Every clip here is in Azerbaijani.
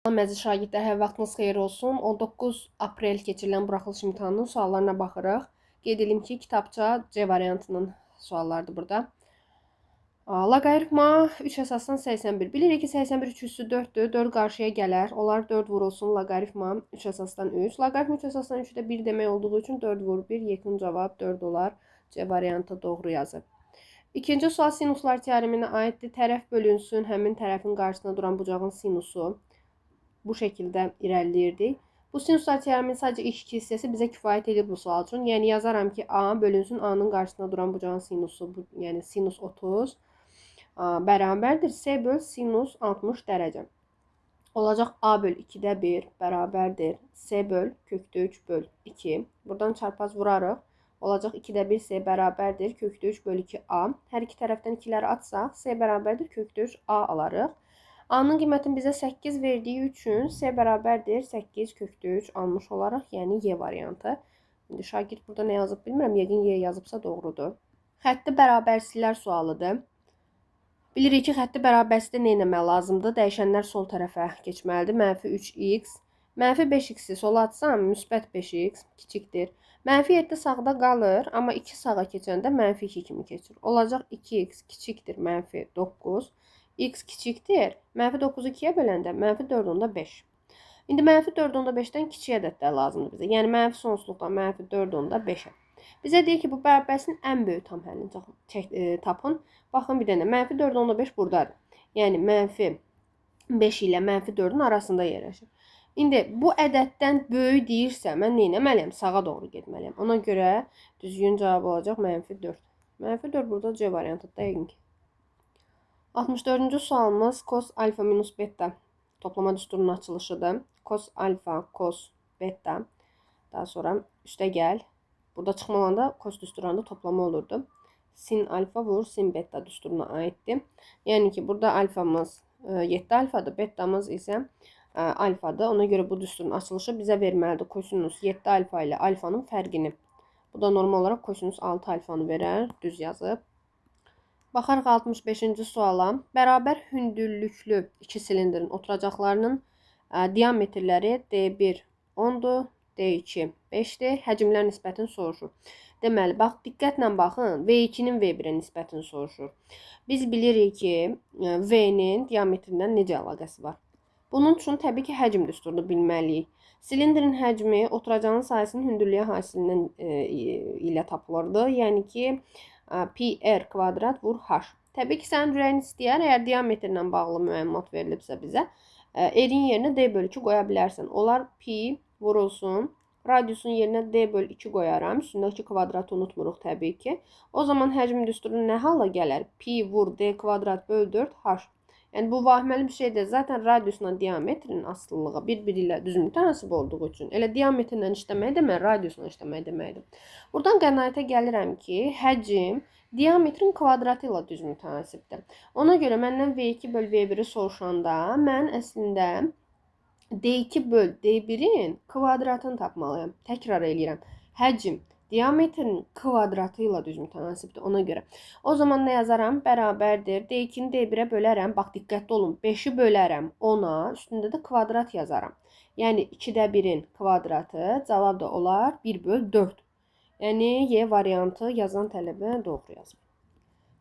Əziz şagirdlər, hər vaxtınız xeyir olsun. 19 aprel keçirilən buraxılış imtahanının suallarına baxırıq. Qeyd edim ki, kitabça C variantının suallarıdır burada. Loqaritma 3 əsasdan 81. Bilirik ki, 81 3 üssü 4-dür. 4 qarşıya gələr. Onlar 4 vurulsun. Loqaritma 3 əsasdan 3. Loqaritma 3 əsasdan 3 də 1 demək olduğu üçün 4 vur 1. Yekun cavab 4 olar. C variantı doğru yazıb. İkinci sual sinuslar teoreminə aiddir. Tərəf bölünsün, həmin tərəfin qarşısında duran bucağın sinusu. Bu şəkildə irəliləyirdik. Bu sinuslar teoreminin sadəcə ilk iki hissəsi bizə kifayət edir bu sual üçün. Yəni yazaram ki, A bölünsün A-nın qarşısında duran bucağın sinusu, yəni sinus 30 bərabərdir C böl sinus 60 dərəcə. Olacaq A böl 2-də 1 bərabərdir C böl kökdə 3 böl 2. Buradan çarpaz vurarıq. Olacaq 2-də 1 C bərabərdir kökdə 3 böl 2A. Hər iki tərəfdən 2-ləri atsaq C bərabərdir kökdə 3A alarıq. A-nın qiymətini bizə 8 verdiyi üçün C bərabərdir 8 kökdə 3 almış olaraq, yəni Y variantı. İndi şagird burada nə yazıb bilmirəm, yəqin Y yazıbsa doğrudur. Xətti bərabərsizlər sualıdır. Bilirik ki, xətti bərabərsizdə nə etmək lazımdır? Dəyişənlər sol tərəfə keçməlidir. Mənfi 3x, mənfi 5x-i sola atsam, müsbət 5x kiçikdir. Mənfi 7 sağda qalır, amma 2 sağa keçəndə mənfi 2 kimi keçir. Olacaq 2x kiçikdir mənfi 9. X kiçikdir. Mənfi 9-u 2-yə böləndə mənfi 4/5. İndi mənfi 4/5-dən kiçik ədədlər lazımdır bizə. Yəni mənfi sonsuzluqdan mənfi 4/5-ə. Bizə deyir ki, bu bərabərsin ən böyük tam həllini tapın. Baxın bir dənə. Mənfi 4/5 buradadır. Yəni mənfi 5 ilə mənfi 4-ün arasında yerləşir. İndi bu ədəddən böyük deyirsə, mən nə etməliyəm? Sağa doğru getməliyəm. Ona görə düzgün cavab olacaq mənfi 4. Mənfi 4 burada C variantıdır yəqin ki. 64-cü sualımız cos alfa minus beta toplama düsturunun açılışıdır. Cos alfa, cos beta. Daha sonra üstə gəl. Burada çıxma olanda cos düsturunda toplama olurdu. Sin alfa vur sin beta düsturuna aiddir. Yəni ki, burada alfamız 7 alfadır, betamız isə alfadır. Ona görə bu düsturun açılışı bizə verməlidir. Kosinus 7 alfa ilə alfanın fərqini. Bu da normal olaraq kosinus 6 alfanı verər. Düz yazıb. Baxarıq 65-ci suala. Bərabər hündürlüklü iki silindrin oturacaqlarının diametrləri D1 10-dur, D2 5-dir. Həcmlər nisbətini soruşur. Deməli, bax, diqqətlə baxın. V2-nin V1-ə nisbətini soruşur. Biz bilirik ki, V-nin diametrindən necə əlaqəsi var? Bunun üçün təbii ki, həcm düsturunu bilməliyik. Silindrin həcmi oturacağın sayəsinin hündürlüyə hasilindən ilə tapılırdı. Yəni ki, pi r kvadrat vur h. Təbii ki, sənin ürəyin istəyər, əgər diametrlə bağlı müəmmat verilibsə bizə, r-in yerinə d bölü 2 qoya bilərsən. Onlar pi vurulsun, radiusun yerinə d bölü 2 qoyaram. Üstündəki kvadratı unutmuruq təbii ki. O zaman həcm düsturu nə hala gələr? Pi vur d kvadrat bölü 4 h. Yəni, bu vahməli bir şeydir. Zaten radiusla diametrin asılılığı bir-biri ilə düz mütənasib olduğu üçün elə diametrlə işləmək demək, radiusla işləmək deməkdir. Buradan qənaətə gəlirəm ki, həcm diametrin kvadratı ilə düz mütənasibdir. Ona görə məndən V2 böl V1-i soruşanda mən əslində D2 böl D1-in kvadratını tapmalıyam. Təkrar eləyirəm. Həcm diametrin kvadratı ilə düz mütənasibdir ona görə. O zaman nə yazaram? Bərabərdir. D2-ni D1-ə bölərəm. Bax, diqqətli olun. 5-i bölərəm 10-a. Üstündə də kvadrat yazaram. Yəni, 2-də 1-in kvadratı. Cavab da olar 1 böl 4. Yəni, Y variantı yazan tələbə doğru yazır.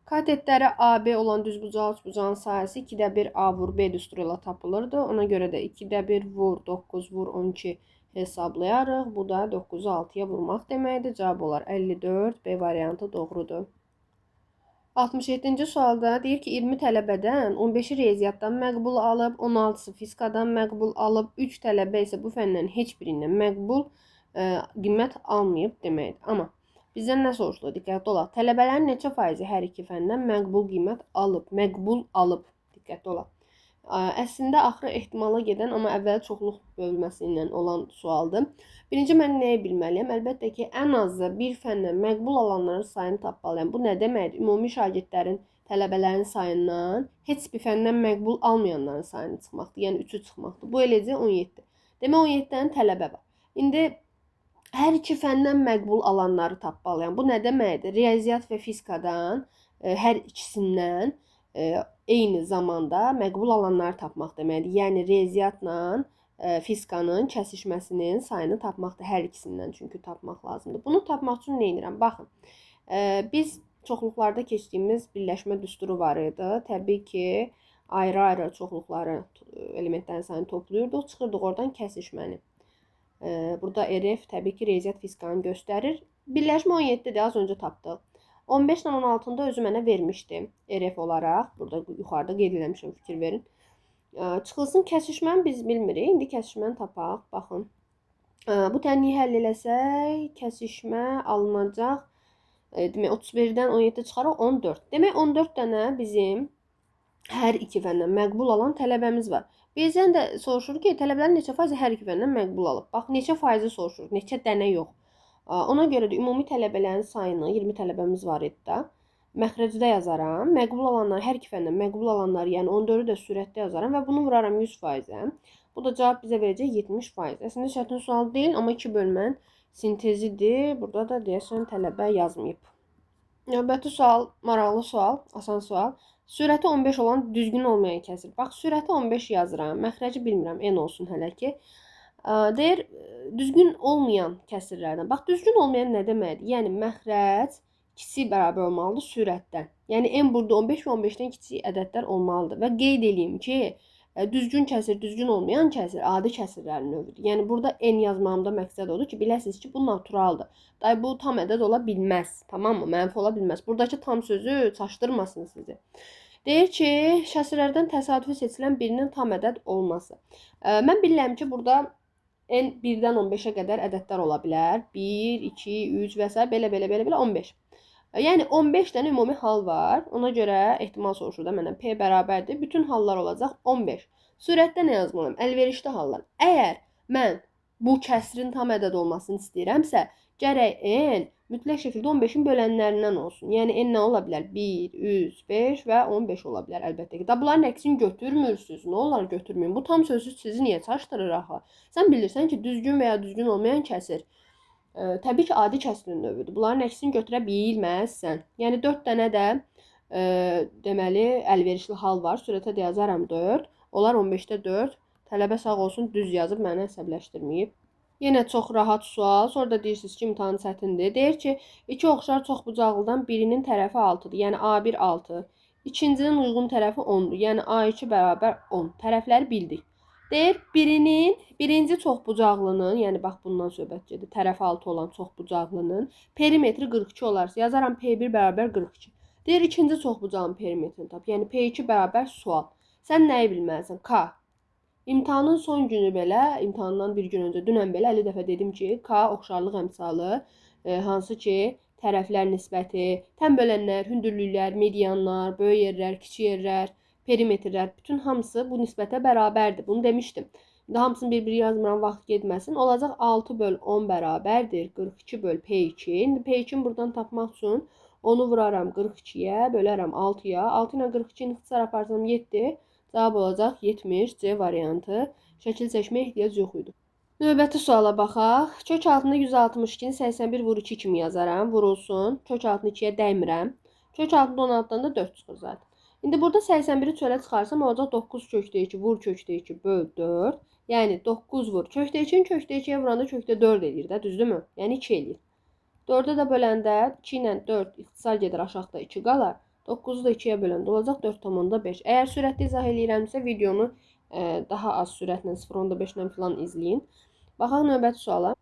Katetləri AB olan düzbucağı üçbucağın sayəsi 2-də 1 A vur B düsturu ilə tapılırdı. Ona görə də 2-də 1 vur 9 vur 12 hesablayarıq. Bu da 9-u 6-ya vurmaq deməkdir. Cavab olar 54. B variantı doğrudur. 67-ci sualda deyir ki, 20 tələbədən 15-i riyaziyyatdan məqbul alıb, 16-sı fizikadan məqbul alıb, 3 tələbə isə bu fəndən heç birindən məqbul qiymət almayıb deməkdir. Amma bizdən nə soruşulur? Diqqətli olaq. Tələbələrin neçə faizi hər iki fəndən məqbul qiymət alıb? Məqbul alıb. Diqqətli olaq. Əslində axırı ehtimala gedən, amma əvvəl çoxluq bölməsi ilə olan sualdır. Birinci mən nəyi bilməliyəm? Əlbəttə ki, ən azı bir fəndən məqbul alanların sayını tapmalıyam. Bu nə deməkdir? Ümumi şagirdlərin, tələbələrin sayından heç bir fəndən məqbul almayanların sayını çıxmaqdır. Yəni 3-ü çıxmaqdır. Bu eləcə 17. Demək 17 dənə tələbə var. İndi hər iki fəndən məqbul alanları tapmalıyam. Bu nə deməkdir? Riyaziyyat və fizikadan hər ikisindən eyni zamanda məqbul alanları tapmaq deməkdir. Yəni riyaziyyatla fiskanın kəsişməsinin sayını tapmaqdır hər ikisindən, çünki tapmaq lazımdır. Bunu tapmaq üçün nə edirəm? Baxın. Biz çoxluqlarda keçdiyimiz birləşmə düsturu var idi. Təbii ki, ayrı-ayrı çoxluqları, elementlərin sayını toplayırdıq, çıxırdıq oradan kəsişməni. Burada RF təbii ki, riyaziyyat fiskanı göstərir. Birləşmə 17-dir, az öncə tapdıq. 15 ilə 16-nı da özü mənə vermişdi RF olaraq. Burada yuxarıda qeyd eləmişəm, fikir verin. Çıxılsın kəsişməni biz bilmirik. İndi kəsişməni tapaq. Baxın. Bu tənliyi həll eləsək, kəsişmə alınacaq. Demək 31-dən 17 çıxaraq 14. Demək 14 dənə bizim hər iki fəndən məqbul alan tələbəmiz var. Bizdən də soruşur ki, tələbələrin neçə faizi hər iki fəndən məqbul alıb. Bax, neçə faizi soruşur, neçə dənə yox. Ona görə də ümumi tələbələrin sayını 20 tələbəmiz var idi da. Məxrəcdə yazaram. Məqbul alanlar, hər iki fəndən məqbul alanlar, yəni 14-ü də sürətdə yazaram və bunu vuraram 100%-ə. Bu da cavab bizə verəcək 70%. Əslində çətin sual deyil, amma 2 bölmənin sintezidir. Burada da deyəsən tələbə yazmayıb. Növbəti sual, maraqlı sual, asan sual. Sürəti 15 olan düzgün olmayan kəsir. Bax, sürəti 15 yazıram. Məxrəci bilmirəm, n olsun hələ ki. Deyir, düzgün olmayan kəsirlərdən. Bax, düzgün olmayan nə deməkdir? Yəni, məxrəc kiçik bərabər olmalıdır sürətdən. Yəni, n burada 15 və 15-dən kiçik ədədlər olmalıdır. Və qeyd edeyim ki, düzgün kəsir, düzgün olmayan kəsir adi kəsirlərin növüdür. Yəni, burada n yazmamda məqsəd odur ki, biləsiniz ki, bu naturaldır. Day, bu tam ədəd ola bilməz. Tamam mı? Mənfi ola bilməz. Buradakı tam sözü çaşdırmasın sizi. Deyir ki, kəsirlərdən təsadüfi seçilən birinin tam ədəd olması. Mən bilirəm ki, burada n 1-dən 15-ə qədər ədədlər ola bilər. 1, 2, 3 və s. belə 15. Yəni 15 dənə ümumi hal var. Ona görə ehtimal soruşur da məndən P bərabərdir. Bütün hallar olacaq 15. Sürətdə nə yazmalıyam? Əlverişli hallar. Əgər mən bu kəsrin tam ədəd olmasını istəyirəmsə, gərək n mütləq şəkildə 15-in bölənlərindən olsun. Yəni n nə ola bilər? 1, 3, 5 və 15 ola bilər əlbəttə ki. Da bunların əksini götürmürsünüz. Nə olar götürməyin? Bu tam sözü sizi niyə çaşdırır axı? Sən bilirsən ki, düzgün və ya düzgün olmayan kəsir təbii ki, adi kəsirin növüdür. Bunların əksini götürə bilməzsən. Yəni 4 dənə də deməli əlverişli hal var. Sürətə də yazaram 4. Onlar 15-də 4. Tələbə sağ olsun, düz yazıb məni əsəbləşdirməyib. Yenə çox rahat sual. Sonra da deyirsiniz ki, imtahan çətindir. Deyir ki, iki oxşar çoxbucaqlıdan birinin tərəfi 6-dır. Yəni A1 6. İkincinin uyğun tərəfi 10-dur. Yəni A2 bərabər 10. Tərəfləri bildik. Deyir, birinci çoxbucaqlının, yəni bax bundan söhbət gedir, tərəfi 6 olan çoxbucaqlının perimetri 42 olarsa, yazaram P1 bərabər 42. Deyir, ikinci çoxbucağın perimetrini tap. Yəni P2 bərabər sual. Sən nəyi bilməlisən? K. İmtahanın son günü belə, imtahandan bir gün öncə, dünən belə 50 dəfə dedim ki, K oxşarlıq əmsalı, hansı ki, tərəflər nisbəti, təm bölənlər, hündürlüklər, medianlar, böyük yerlər, kiçik yerlər, perimetrlər, bütün hamısı bu nisbətə bərabərdir. Bunu demişdim. İndi hamısını bir-bir yazmıram, vaxt getməsin. Olacaq 6 böl 10 bərabərdir 42 böl P2. İndi P2-ni buradan tapmaq üçün onu vuraram 42-yə, bölərəm 6-ya. 6 ilə 42-ni ixtisar aparsam 7. Cavab olacaq 70. C variantı. Şəkil seçməyə ehtiyac yox idi. Növbəti suala baxaq. Kök altında 162-ni 81 vur 2 kimi yazaram. Vurulsun. Kök altını 2-yə dəymirəm. Kök altında 16-dan da 4 çıxır zaten. İndi burada 81-i çölə çıxarsam olacaq 9 kökdə 2 vur kökdə 2 böl 4. Yəni 9 vur kökdə 2-ni kökdə 2-yə vuranda kökdə 4 edir də, düzdürmü? Yəni 2 eləyir. 4-ə də böləndə 2 ilə 4 ixtisar gedir, aşağıda 2 qalar. 9-u da 2-yə böləndə olacaq 4,5. Əgər sürətli izah eləyirəmsə, videonu daha az sürətlə 0,5 ilə falan izləyin. Baxaq növbəti suala.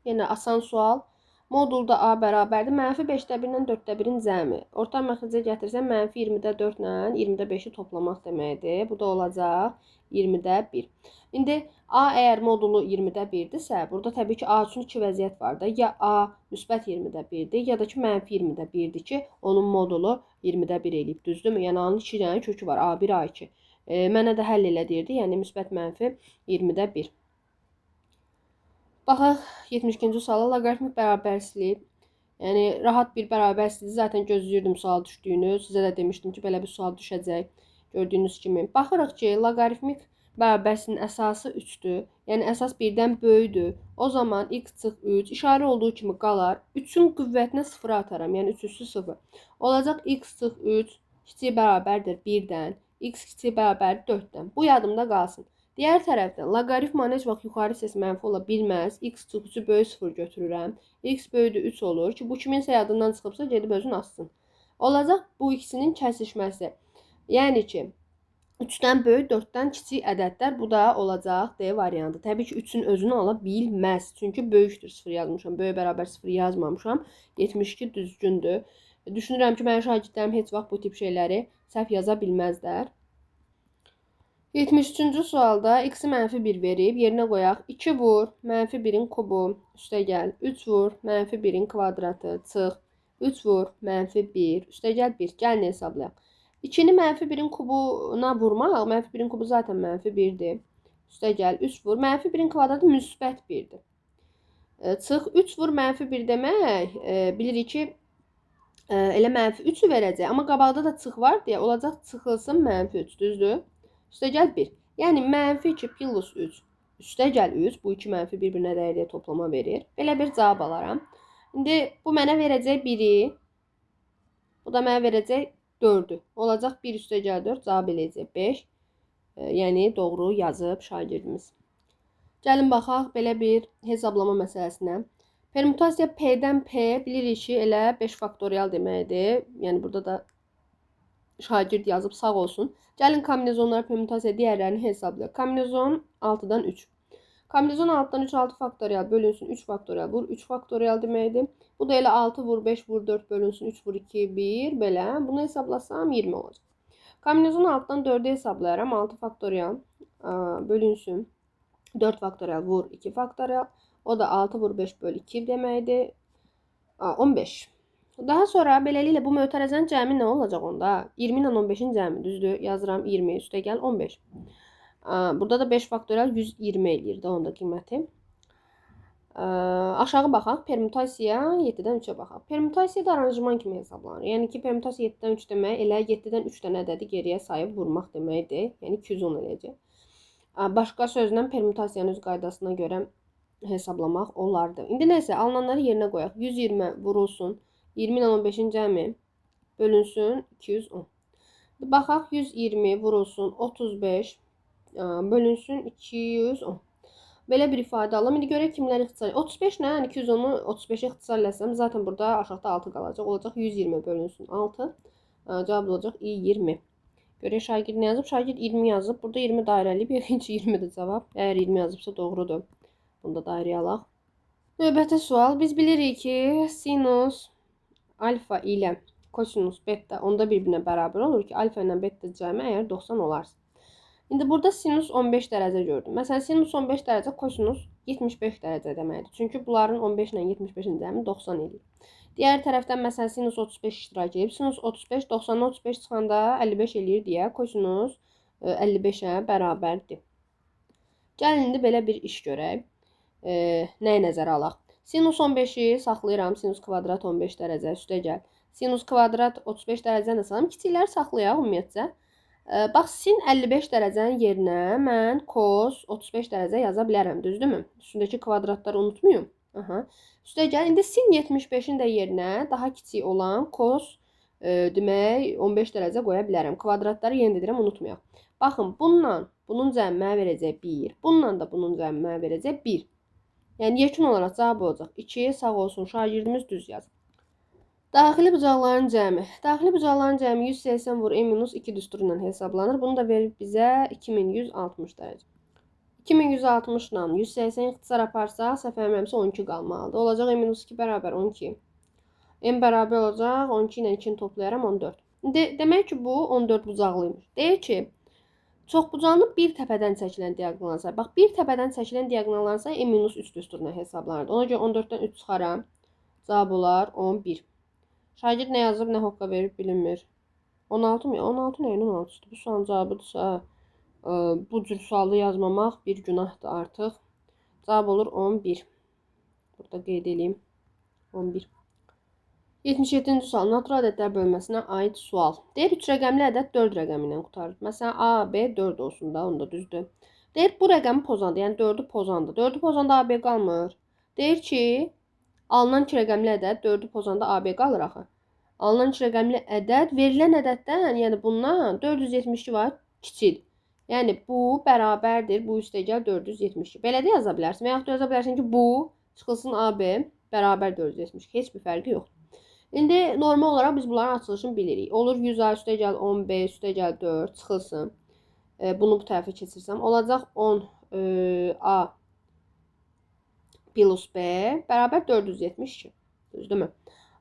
Yenə asan sual. Modulda A bərabərdir. -5-də 1 ilə 4-də 1-in cəmi. Orta məxrəcə gətirsəm, -20-də 4 ilə 20-də 5-i toplamaq deməkdir. Bu da olacaq 20-də 1. İndi A əgər modulu 20-də 1-dirsə, burada təbii ki, A üçün 2 vəziyyət var da. Ya A müsbət 20-də 1-dir, ya da ki, -20-də 1-dir ki, onun modulu 20-də 1 eləyib, düzdürmü? Yəni A-nın 2 dənə kökü var, A1, A2. Mənə də həll elə deyirdi, yəni müsbət mənfi 20-də 1. Baxaq 72-ci suala. Loqaritmik bərabərsizlik. Yəni rahat bir bərabərsizlik. Zaten gözləyirdim sual düşdüyünü. Sizə də demişdim ki, belə bir sual düşəcək. Gördüyünüz kimi. Baxırıq ki, loqaritmik bərabərsizliyin əsası 3-dür. Yəni əsas 1-dən böyükdür. O zaman x çıx 3 işarə olduğu kimi qalar. 3-ün qüvvətinə 0 ataram. Yəni 3 üstü 0. Olacaq x çıx 3. kiçik bərabərdir 1-dən, x kiçik bərabər 4-dən. Bu yadımda qalsın. Digər tərəfdən loqaritmanın heç vaxt yuxarı hissəsi mənfi ola bilməz. X çıxıcı böyük 0 götürürəm. X böyüdür 3 olur ki, bu kiminsə yadından çıxıbsa gedib özün assın. Olacaq bu ikisinin kəsişməsi. Yəni ki, 3-dən böyük, 4-dən kiçik ədədlər. Bu da olacaq D variantı. Təbii ki, 3-ün özünü ala bilməz. Çünki böyükdür 0 yazmışam. Böyük bərabər 0 yazmamışam. 72 düzgündür. Düşünürəm ki, mənim şagirdlərim heç vaxt bu tip şeyləri səhv yaza bilməzlər. 73-cü sualda x-i -1 verib, yerinə qoyaq. 2 vur, -1-in kubu, üstəgəl. 3 vur, -1-in kvadratı, çıx. 3 vur, -1, üstəgəl 1. Gəlin hesablayaq. 2-ni -1-in kubuna vurmaq, -1-in kubu zaten -1-dir. Üstəgəl 3 vur, -1-in kvadratı müsbət 1-dir. Çıx, 3 vur, -1 demək, bilirik ki, elə -3'ü verəcək. Amma qabaqda da çıx var deyə olacaq çıxılsın -3, düzdür? Üstəgəl 1. Yəni -2 plus 3 üstəgəl 3. Bu iki mənfi bir-birinə dəyər deyə toplama verir. Belə bir cavab alaram. İndi bu mənə verəcək 1-i. Bu da mənə verəcək 4-ü. Olacaq 1 üstəgəl 4 cavab eləyəcək 5. Yəni doğru yazıb şagirdimiz. Gəlin baxaq belə bir hesablama məsələsinə. Permutasiya P-dən P bilirik ki, elə 5 faktorial deməkdir. Yəni burada da şagird yazıb sağ olsun. Gəlin kombinezonlar permutasiya digərlərini hesablayaq. Kombinezon 6-dan 3. Kombinezon 6-dan 3 6 faktorial bölünsün 3 faktorial vur 3 faktorial deməkdir. Bu da elə 6 vur 5 vur 4 bölünsün 3 vur 2 1 belə. Bunu hesablasam 20 olacaq. Kombinezon 6-dan 4-ü hesablayaram. 6 faktorial bölünsün 4 faktorial vur 2 faktorial. O da 6 vur 5 bölü 2 deməkdir. 15. Daha sonra beləliklə bu mötərəzənin cəmi nə olacaq onda? 20 ilə 15-in cəmi düzdür. Yazıram 20 üstəgəl 15. Burada da 5 faktorial 120 eləyir də onda qiyməti. Aşağı baxaq. Permutasiya 7-dən 3-ə baxaq. Permutasiya da aranjman kimi hesablanır. Yəni ki, permutasiya 7-dən 3 demək elə 7-dən 3 dənə ədədi geriyə sayıb vurmaq deməkdir. Yəni 210 eləyəcək. Başqa sözlə permutasiyanın öz qaydasına görə hesablamaq olardı. İndi nəsə alınanları yerinə qoyaq. 120 vurulsun 20 ilə 15-in cəmi bölünsün 210. Baxaq 120 vurulsun 35 bölünsün 210. Belə bir ifadə alalım. İndi görək kimləri ixtisar. 35 nə? Yəni 210-u 35-ə ixtisarləsəm zaten burada aşağıda 6 qalacaq. Olacaq 120 bölünsün 6. Cavab olacaq 20. Görək şagird nə yazıb? Şagird 20 yazıb. Burada 20 dairəliyib. Yaxınca 20-dir cavab. Əgər 20 yazıbsa doğrudur. Bunu da dairəyə alaq. Növbəti sual. Biz bilirik ki, sinus alfa ilə kosinus beta onda bir-birinə bərabər olur ki, alfa ilə beta cəmi əgər 90 olarsa. İndi burada sinus 15 dərəcə gördüm. Məsələn, sinus 15 dərəcə, kosinus 75 dərəcə deməkdir. Çünki bunların 15 ilə 75-in cəmi 90 edir. Digər tərəfdən məsələn sinus 35 iştirak edib. Sinus 35 90-dan 35 çıxanda 55 eləyir deyə kosinus 55-ə bərabərdir. Gəlin indi belə bir iş görək. Nəyi nəzərə alaq? Sinus 15-i saxlayıram. Sinus kvadrat 15 dərəcə üstəgəl. Sinus kvadrat 35 dərəcəni də salam. Kiçikləri saxlayaq ümumiyyətcə. Bax, sin 55 dərəcənin yerinə mən cos 35 dərəcə yaza bilərəm. Düzdürmü? Üstündəki kvadratları unutmayın. Üstəgəl, indi sin 75-in də yerinə daha kiçik olan cos demək 15 dərəcə qoya bilərəm. Kvadratları yenə deyirəm, unutmayaq. Baxın, bunun cəmi mənə verəcək 1. Bununla da bunun cəmi mənə verəcək 1. Yəni yekun olaraq cavab olacaq 2. Sağ olsun şagirdimiz düz yazıb. Daxili bucaqların cəmi. Daxili bucaqların cəmi 180 vur n-2 düsturu ilə hesablanır. Bunu da verir bizə 2160 dərəcə. 2160 ilə 180 ixtisar aparsaq, səhv eləmirəmsə 12 qalmalıdır. Olacaq n-2 bərabər 12. N bərabər olacaq 12 ilə 2-ni toplayaram 14. Demək ki, bu 14 bucaqlıymış. Deyir ki, çoxbucaqlı bir təpədən çəkilən diaqonal sayı. Bax, bir təpədən çəkilən diaqonalların sayı n-3 düsturuna hesablanır. Ona görə 14-dən 3 çıxaram. Cavab olar 11. Şagird nə yazıb, nə hoqqa verib bilinmir. 16 mı? 16 nəyin 16-dır? Bu sualın cavabıdırsa, bu cür sualı yazmamaq bir günahdır artıq. Cavab olur 11. Burada qeyd edeyim. 11. 77-ci sual. Natural ədədlər bölməsinə aid sual. Deyir 3 rəqəmli ədəd 4 rəqəmi ilə qurtarır. Məsələn, A, B 4 olsun da, onda düzdür. Deyir bu rəqəmi pozandı, yəni 4-ü pozandı. 4-ü pozanda A, B qalmır. Deyir ki, alınan 2 rəqəmli ədəd 4-ü pozanda A, B qalır axı. Alınan 3 rəqəmli ədəd verilən ədəddən, yəni bundan 472 var kiçik. Yəni bu bərabərdir bu üstəgəl 472. Belə də yaza bilərsən. Və yaxud da yaza bilərsən ki, bu çıxılsın AB bərabər 472. Heç bir fərqi yoxdur. İndi normal olaraq biz bunların açılışını bilirik. Olur 100A üstəgəl 10B üstəgəl 4 çıxılsın. Bunu bu tərəfə keçirsəm olacaq 10A plus B bərabər 472. Düzdürmü?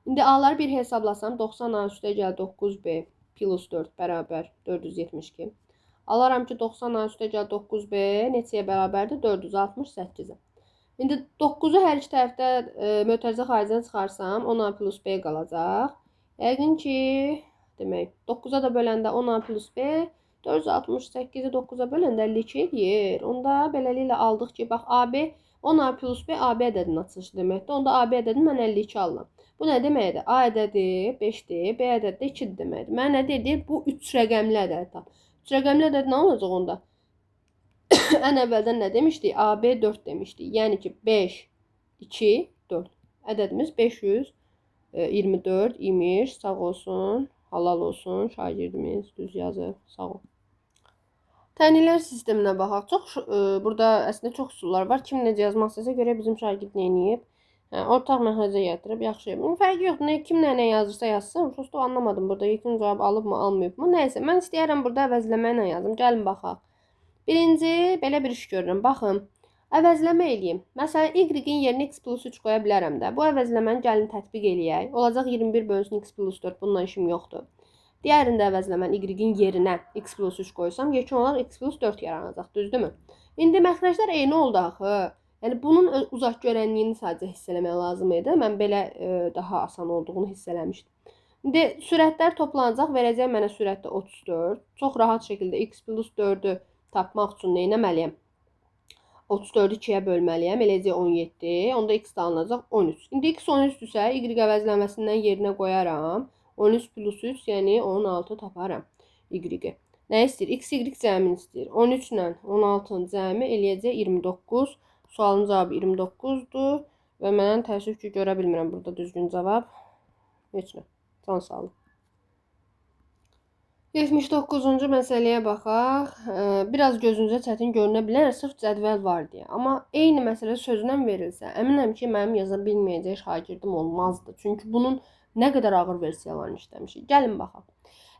İndi A'ları bir hesablasam 90A üstəgəl 9B plus 4 bərabər 472. Alaram ki 90A üstəgəl 9B neçəyə bərabərdir? 468-ə. İndi 9-u hər iki tərəfdə mötərizə xaricdən çıxarsam 10A plus B qalacaq. Yəqin ki, demək 9-a da böləndə 10A plus B 468-i 9-a böləndə 52 edir. Onda beləliklə aldıq ki, bax AB 10A plus B AB ədədinin açılışı deməkdir. Onda AB ədədini mən 52 alıram. Bu nə deməkdir? A ədədi 5-dir, B ədədi də 2-dir deməkdir. Mənə nə deyir? Bu 3 rəqəmli ədəd tap. 3 rəqəmli ədəd nə olacaq onda? Ən əvvəldən nə demişdik? AB 4 demişdik. Yəni ki 5, 2, 4. Ədədimiz 524 imiş. Sağ olsun, halal olsun. Şagirdimiz düz yazır. Sağ ol. Tənilər sisteminə baxaq. Burada əslində çox üsullar var. Kim necə yazmaq istəsə görə bizim şagird nə edib? Ortaq məxrəcə gətirib yaxşı. Fərqi yoxdur. Kim nə yazırsa yazsın. Prosta anlamadım burada. Yekun cavab alıbmı, almayıbmı? Nəysə, mən istəyərəm burada əvəzləməklə yazım. Gəlin baxaq. Birinci, belə bir iş görürəm. Baxın, əvəzləmə eləyim. Məsələn, y-in yerinə x plus 3 qoya bilərəm də. Bu əvəzləməni gəlin tətbiq eləyək. Olacaq 21 bölünsün x plus 4. Bununla işim yoxdur. Digərində əvəzləmən y-in yerinə x plus 3 qoysam, yekun olaraq x plus 4 yaranacaq. Düzdürmü? İndi məxrəclər eyni oldu axı. Yəni, bunun uzaq görənliyini sadəcə hiss eləmək lazım idi. Mən belə daha asan olduğunu hiss eləmişdim. İndi sürətlər toplanacaq. Verəcək mənə sürətdə 34. Çox rahat şəkildə x plus 4-ü tapmaq üçün nə etməliyəm? 34-ü 2-yə bölməliyəm. Eləcə 17. Onda x də alınacaq 13. İndi x 13-dürsə, y əvəzləməsindən yerinə qoyaram. 13 plus 3, yəni 16 taparam y-i. Nə istəyir? X, y cəmini istəyir. 13 ilə 16-nın cəmi eləyəcək 29. Sualın cavabı 29-dur. Və mən təəssüf ki, görə bilmirəm burada düzgün cavab. Heç nə. Can sağlıq. 79-cu məsələyə baxaq. Biraz gözünüzə çətin görünə bilər, sırf cədvəl var deyə. Amma eyni məsələ sözlə verilsə, əminəm ki, mənim yaza bilməyəcək şagirdim olmazdı. Çünki bunun nə qədər ağır versiyalarını işləmişik. Gəlin baxaq.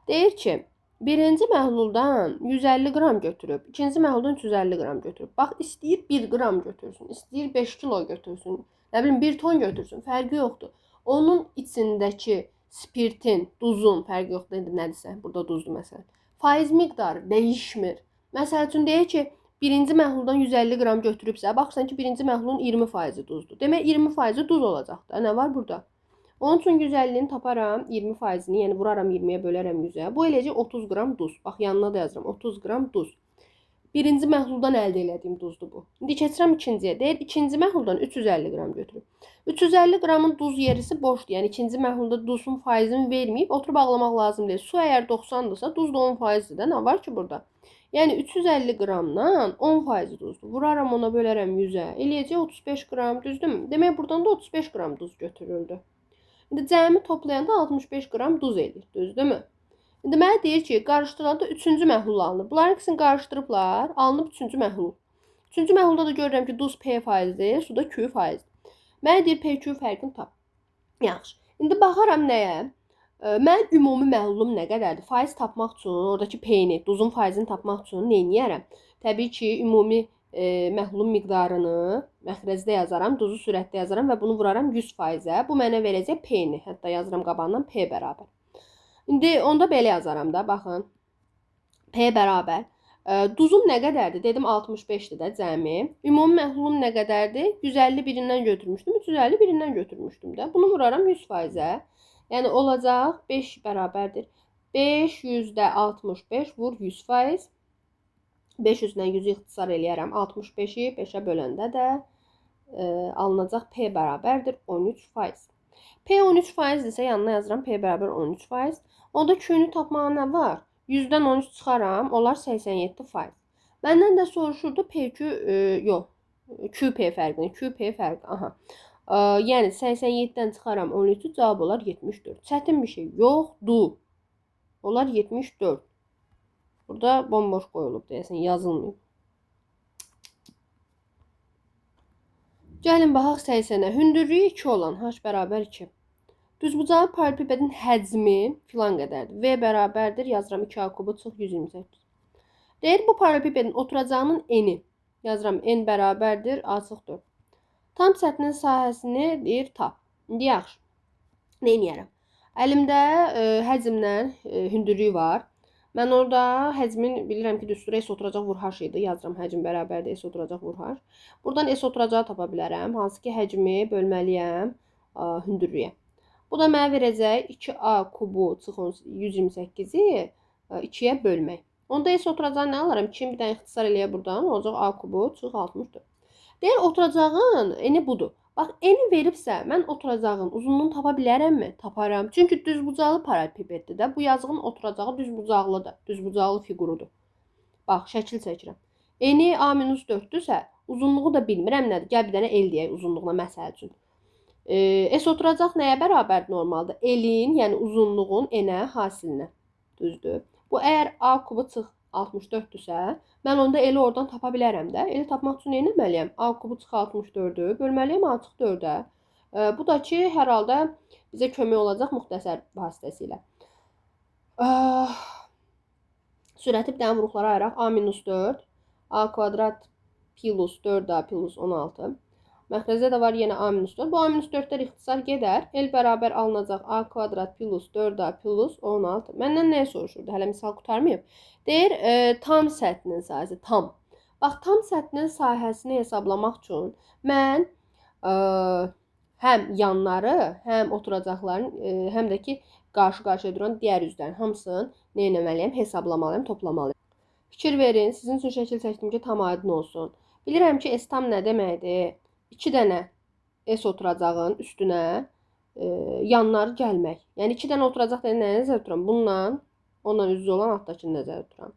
Deyir ki, birinci məhluldan 150 qram götürüb, ikinci məhluldan 350 qram götürüb. Bax, istəyir 1 qram götürsün, istəyir 5 kilo götürsün, nə bilim 1 ton götürsün, fərqi yoxdur. Onun içindəki spirtin, duzun, fərqi yoxdur, nədirsə, burada duzdur məsələn. Faiz miqdarı dəyişmir. Məsəl üçün deyək ki, birinci məhluldan 150 qram götürübsə, baxırsan ki, birinci məhlulun 20% duzdur. Demək 20% duz olacaq da. Nə var burada? Onun üçün 150-ni taparam, 20%-ni, yəni vuraram 20-yə bölərəm 100-ə. Bu eləcək 30 qram duz. Bax, yanına da yazıram, 30 qram duz. Birinci məhluldan əldə elədiyim duzdur bu. İndi keçirəm ikinciyə. Deyir, ikinci məhluldan 350 qram götürüb. 350 qramın duz yerisi boşdur. Yəni ikinci məhlulda duzun faizini verməyib, oturub ağlamaq lazım deyil. Su əgər 90-dırsa, duz da 10%-dir də. Nə var ki burada? Yəni 350 qramdan 10% duzdur. Vuraram ona, bölərəm 100-ə. Eləyəcək 35 qram, düzdürmü? Demək, buradan da 35 qram duz götürüldü. İndi cəmi toplayanda 65 qram duz eləyir, düzdürmü? İndi mənə deyir ki, qarışdırılanda 3-cü məhlul alınır. Bunların ikisini qarışdırıblar, alınıb 3-cü məhlul. 3-cü məhlulda da görürəm ki, duz P faizdir, suda Q faizdir. Mənə deyir P-Q fərqini tap. Yaxşı. İndi baxaram nəyə? Mən ümumi məhlulum nə qədərdir? Faiz tapmaq üçün, oradakı P-ni, duzun faizini tapmaq üçün nə edərəm? Təbii ki, ümumi məhlulun miqdarını məxrəcdə yazaram, duzu sürətdə yazaram və bunu vuraram 100%-ə. Bu mənə verəcək P-ni. Hətta yazıram qabağından P bərabər. İndi onda belə yazaram da, baxın. P bərabər. Duzum nə qədərdir? Dedim 65-dir də cəmi. Ümumi məhlulum nə qədərdir? 150 birindən götürmüşdüm, 350 birindən götürmüşdüm də. Bunu vuraram 100%-ə. Yəni olacaq 5 bərabərdir. 500-də 65 vur 100%. 500-dən 100-ü ixtisar eləyərəm. 65-i 5-ə böləndə də alınacaq P bərabərdir 13%. P 13%-dirsə yanına yazıram P bərabər 13%. Onda Q-nü tapmağa nə var? 100-dən 13 çıxaram, olar 87%. Məndən də soruşurdu P-Q, yox, QP fərqini, QP fərqi, aha. Yəni 87-dən çıxaram 13-ü, cavab olar 74. Çətin bir şey yoxdur. Olar 74. Burada bomboş qoyulub deyəsən, yazılmayıb. Gəlin baxaq 80-ə. Hündürlüyü 2 olan h bərabər 2. Düzbucaqlı paralelipipedin həcmi filan qədərdir. V bərabərdir. Yazıram 2a kubu çıx 128. Deyir bu paralelipipedin oturacağının eni. Yazıram n bərabərdir a çıx 4. Tam səthinin sahəsini deyir tap. İndi yaxşı. Nə edərəm? Əlimdə həcmlə hündürlüyü var. Mən orada həcmin bilirəm ki, düstura s oturacaq vur h idi. Yazıram həcm bərabərdir s oturacaq vur h. Buradan s oturacağı tapa bilərəm. Hansı ki həcmi bölməliyəm hündürlüyə. Bu da mənə verəcək 2a kubu çıx 128-i 2-yə bölmək. Onda s oturacağı nə alaram? 2-ni bir dənə ixtisar eləyə buradan. Olacaq a kubu çıx 64. Deyir oturacağın eni budur. Bax, eni veribsə, mən oturacağın uzunluğunu tapa bilərəmmi? Taparam. Çünki düzbucaqlı paralelipipeddir də. Bu yazığın oturacağı düzbucaqlıdır. Düzbucaqlı figurudur. Bax, şəkil çəkirəm. Eni a-4-dürsə, uzunluğu da bilmirəm nədir. Gəl bir dənə el deyək uzunluğuna məsəl üçün. S oturacaq nəyə bərabərdir normalda? Elin, yəni uzunluğun enə hasilinə. Düzdür. Bu əgər a kubu çıx 64-dürsə, mən onda eli oradan tapa bilərəm də. Eli tapmaq üçün nə etməliyəm? A kubu çıx 64-ü bölməliyəm a çıx 4-ə. Bu da ki, hər halda bizə kömək olacaq müxtəsər vasitəsilə. Sürəti bir dənə vuruqlara ayıraq. A-4, a kvadrat plus 4a plus 16. Məxrəcdə də var yenə a-4. Bu a-4-lər ixtisar gedər. El bərabər alınacaq a kvadrat plus 4a plus 16. Məndən nəyə soruşurdu? Hələ misal qurtarmayıb. Deyir, tam səthinin sahəsi, tam. Bax, tam səthinin sahəsini hesablamaq üçün mən həm yanları, həm oturacaqların, həm də ki, qarşı-qarşıya duran digər üzlərin hamısını nə etməliyəm? Hesablamalıyım, toplamalıyım. Fikir verin, sizin üçün şəkil çəkdim ki, tam aydın olsun. Bilirəm ki, S tam nə deməkdir? 2 dənə S oturacağın üstünə yanları gəlmək. Yəni 2 dənə oturacaq nəyə nəzərdə tuturam? Bununla, onunla üz-üzə olan altdakını nəzərdə tuturam.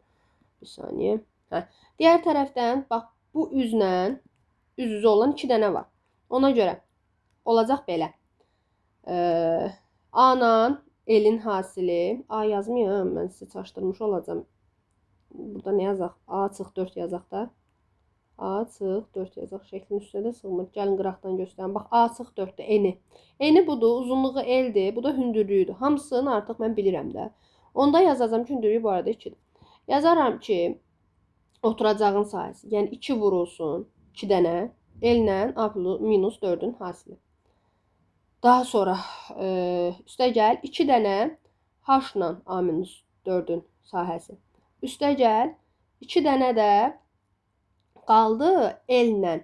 Bir saniyə. Digər tərəfdən, bax, bu üzlə üz-üzə olan 2 dənə var. Ona görə olacaq belə. A-la elin hasili. A yazmayım, mən sizə çaşdırmış olacağım. Burada nə yazaq? A çıx 4 yazaq da. A çıx 4 yazaq. Şəklin üstünə də sığmır. Gəlin qıraqdan göstərim. Bax, A çıx 4-də eni. Eni budur, uzunluğu eldir. Bu da hündürlüyüdür. Hamısını artıq mən bilirəm də. Onda yazacağım ki, hündürlüyü bu arada 2-dir. Yazaram ki, oturacağın sahəsi. Yəni 2 vurulsun 2 dənə. Ellə A minus 4-ün hasili. Daha sonra üstə gəl 2 dənə H-la A minus 4-ün sahəsi. Üstə gəl 2 dənə də qaldı ellə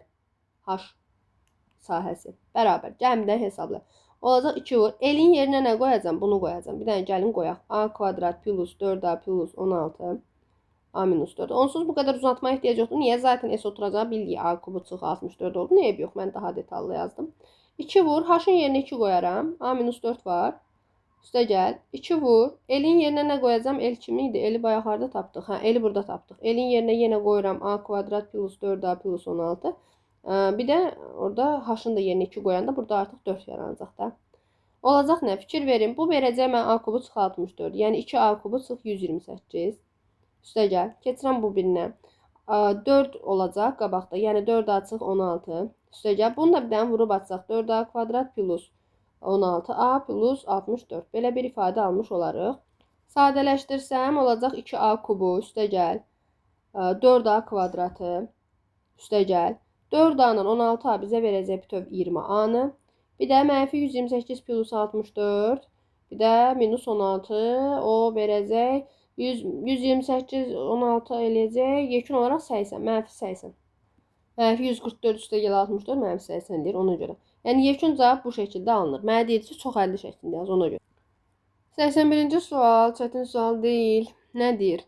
H sahəsi. Bərabər. Cəmdən hesabla. Olacaq 2 vur. Elin yerinə nə qoyacam? Bunu qoyacam. Bir dənə gəlin qoyaq. A kvadrat plus 4a plus 16 a minus 4. Onsuz bu qədər uzatmaya ehtiyac yoxdur. Niyə? Zaten S oturacağı bildik. A kubu çıx 64 oldu. Niyə yox? Mən daha detallı yazdım. 2 vur. H-ın yerinə 2 qoyaram. A minus 4 var. Üstə gəl. 2 vur. Elin yerinə nə qoyacam? El kimi idi? Eli bayaqlarda tapdıq. Hə, eli burada tapdıq. Elin yerinə yenə qoyuram. A kvadrat plus 4a plus 16. Bir də orada H-ın da yerinə 2 qoyanda burada artıq 4 yaranacaq da. Olacaq nə? Fikir verin. Bu verəcək mən A kubu çıx 64. Yəni 2A kubu çıx 128. Üstə gəl. Keçirəm bu birinə. 4 olacaq qabaqda. Yəni 4A çıx 16. Üstə gəl. Bunu da bir dənə vurub atacaq. 4A kvadrat plus 16A plus 64. Belə bir ifadə almış olarıq. Sadələşdirsəm olacaq 2A kubu. Üstə gəl. 4A kvadratı. Üstə gəl. 4A-nın 16A bizə verəcək bütöv 20A-nı. Bir də mənfi 128 plus 64. Bir də minus 16. O verəcək 128 16 eləyəcək. Yekun olaraq 80. Mənfi 80. Mənfi 144 üstə gəl 64. Mənfi 80 deyir ona görə. Yəni yekun cavab bu şəkildə alınır. Mənə deyir ki, çox əlli şəklində yaz ona görə. 81-ci sual çətin sual deyil. Nə deyir?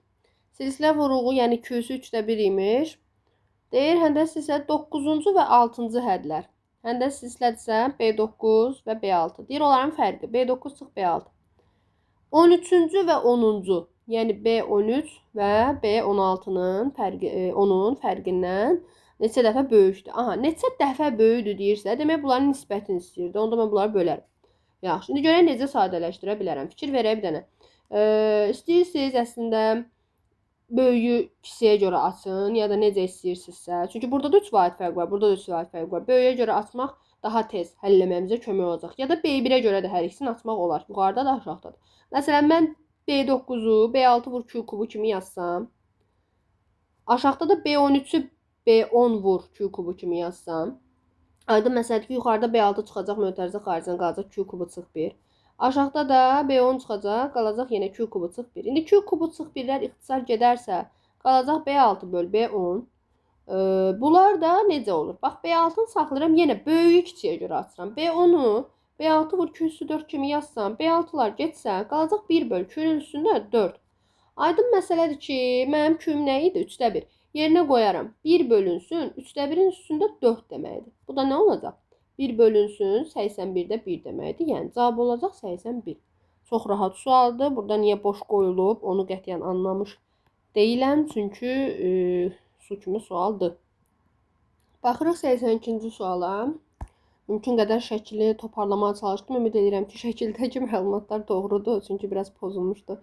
Silsilə vuruğu, yəni Q-sü 3də 1 imiş. Deyir, həndəs silsilə 9-cu və 6-cı hədlər. Həndəs silsilədirsə B9 və B6. Deyir, onların fərqi. B9 çıx B6. 13-cü və 10-cu, yəni B13 və B16-nın fərqindən Neçə dəfə böyükdür. Aha, neçə dəfə böyükdür deyirsə, demək bunların nisbətini istəyirdi. Onda mən bunları bölərəm. Yaxşı, indi görək necə sadələşdirə bilərəm. Fikir verək bir dənə. İstəyirsiniz əslində böyüyü kisəyə görə açın ya da necə istəyirsinizsə. Çünki burada da 3 vahid fərq var, burada da 3 vahid fərq var. Böyüyə görə açmaq daha tez həll etməyimizə kömək olacaq. Ya da B1-ə görə də hər ikisini açmaq olar. Yuxarıda da, aşağıda da. Məsələn, mən B9-u B6 vur Q kubu kimi yazsam, aşağıda da B13-ü B10 vur Q kubu kimi yazsam, aydın məsələdir ki, yuxarıda B6 çıxacaq, mötərizə xaricində qalacaq Q kubu çıx 1. Aşağıda da B10 çıxacaq, qalacaq yenə Q kubu çıx 1. İndi Q kubu çıx 1-lər ixtisar gedərsə, qalacaq B6 böl B10. Bunlar da necə olur? Bax, B6-nı saxlayıram, yenə böyüyü kiçiyə görə açıram. B10-u B6 vur Q üstü 4 kimi yazsam, B6-lar getsə, qalacaq 1 böl Q-nin üstündə 4. Aydın məsələdir ki, mənim Q-m nə idi? 3-də 1. Yerinə qoyaram. 1 bölünsün 3-də 1-in üstündə 4 deməkdir. Bu da nə olacaq? 1 bölünsün 81-də 1 deməkdir. Yəni cavab olacaq 81. Çox rahat sualdır. Burada niyə boş qoyulub, onu qətiyyən anlamış deyiləm. Çünki su kimi sualdır. Baxırıq 82-ci suala. Mümkün qədər şəkili toparlamaya çalışdım. Ümid edirəm ki, şəkildəki məlumatlar doğrudur. Çünki biraz pozulmuşdu.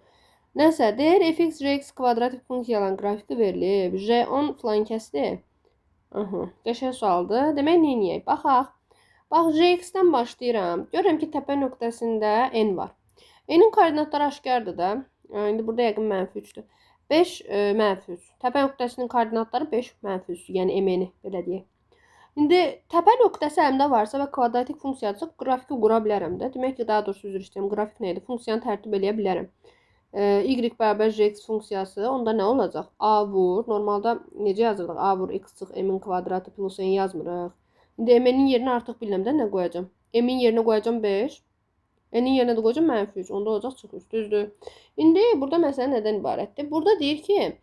Nəsədir? Fx, Rx kvadratik funksiyaların qrafiki verilib. J10 filan kəsdir. Qəşəng sualdır. Demək, neyiniyək? Baxaq. Bax, Rx-dən başlayıram. Görürəm ki, təpə nöqtəsində n var. N-in koordinatları aşkardır da. İndi burada yəqin -3-dür. 5 -3. Təpə nöqtəsinin koordinatları 5 -3. Yəni mn-i belə deyək. İndi təpə nöqtəsi əlimdə varsa və kvadratik funksiyadırsa, qrafiki qura bilərəm də. Demək ki, daha doğrusu üzr istəyirəm. Qrafik nə idi? Funksiyanı tərtib eləyə bilərəm. Y bərabər Rx funksiyası, onda nə olacaq? A vur, normalda necə yazırdıq? A vur x çıx m-in kvadratı plus n yazmırıq. İndi m-in yerinə artıq bilirəm də nə qoyacam? M-in yerinə qoyacam 5. N-in yerinə də qoyacam -3. Onda olacaq çıx 3, düzdür. İndi burada məsələ nədən ibarətdir? Burada deyir ki,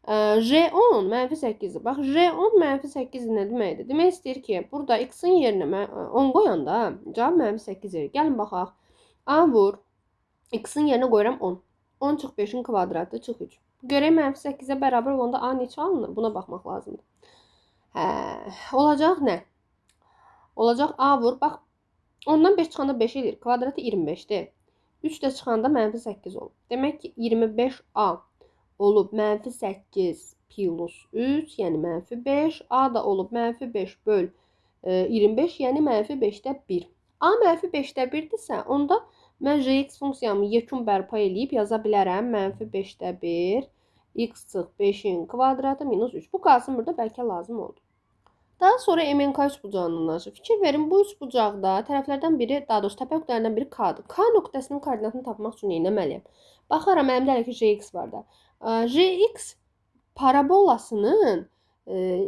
J10 -8-dir. Bax, J10 -8 nə deməkdir? Demək istəyir ki, burada x-in yerinə 10 qoyanda cavab -8 verir. Gəlin baxaq. A vur, x-in yerinə qoyuram 10. 10 çıx 5-in kvadratı çıx 3. Görək -8-ə bərabər olanda A neçə alınır? Buna baxmaq lazımdır. Olacaq nə? Olacaq A vur. Bax, ondan 5 çıxanda 5 edir. Kvadratı 25-dir. 3 də çıxanda -8 olur. Demək ki, 25A olub -8 plus 3, yəni -5. A da olub -5 böl 25, yəni -5-də 1. A -5-də 1-dirsə, onda mən Rx funksiyamı yekun bərpa eləyib yaza bilərəm. -5-də 1, x çıx 5-in kvadratı minus 3. Bu qalsın burada, bəlkə lazım oldu. Daha sonra MNK üçbucağından danışır. Fikir verin, bu üçbucaqda tərəflərdən biri, daha doğrusu təpə nöqtələrindən biri K-dır. K nöqtəsinin koordinatını tapmaq üçün etməliyəm? Baxaram, mənim hələ ki Rx var da. Rx parabolasının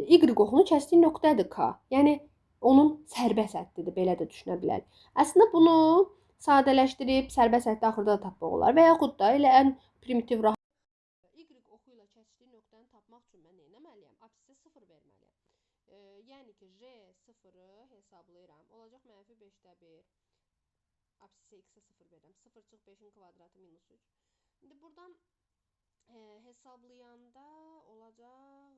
y oxunu kəsdiyi nöqtədir K. Yəni onun sərbəst həddidir, belə də düşünə bilərik. Əslində bunu sadələşdirib sərbəst həddi axırda da tapmaq olar və yaxud da elə ən primitiv rahat y oxu ilə kəsdiyi nöqtəni tapmaq üçün mən etməliyəm? Apsisə 0 verməliyəm. Yəni ki, J0-ı hesablayıram. Olacaq -5-də 1. Apsisə x-ə 0 verirəm. 0 çıx 5-in kvadratı minus 3. İndi buradan hesablayanda olacaq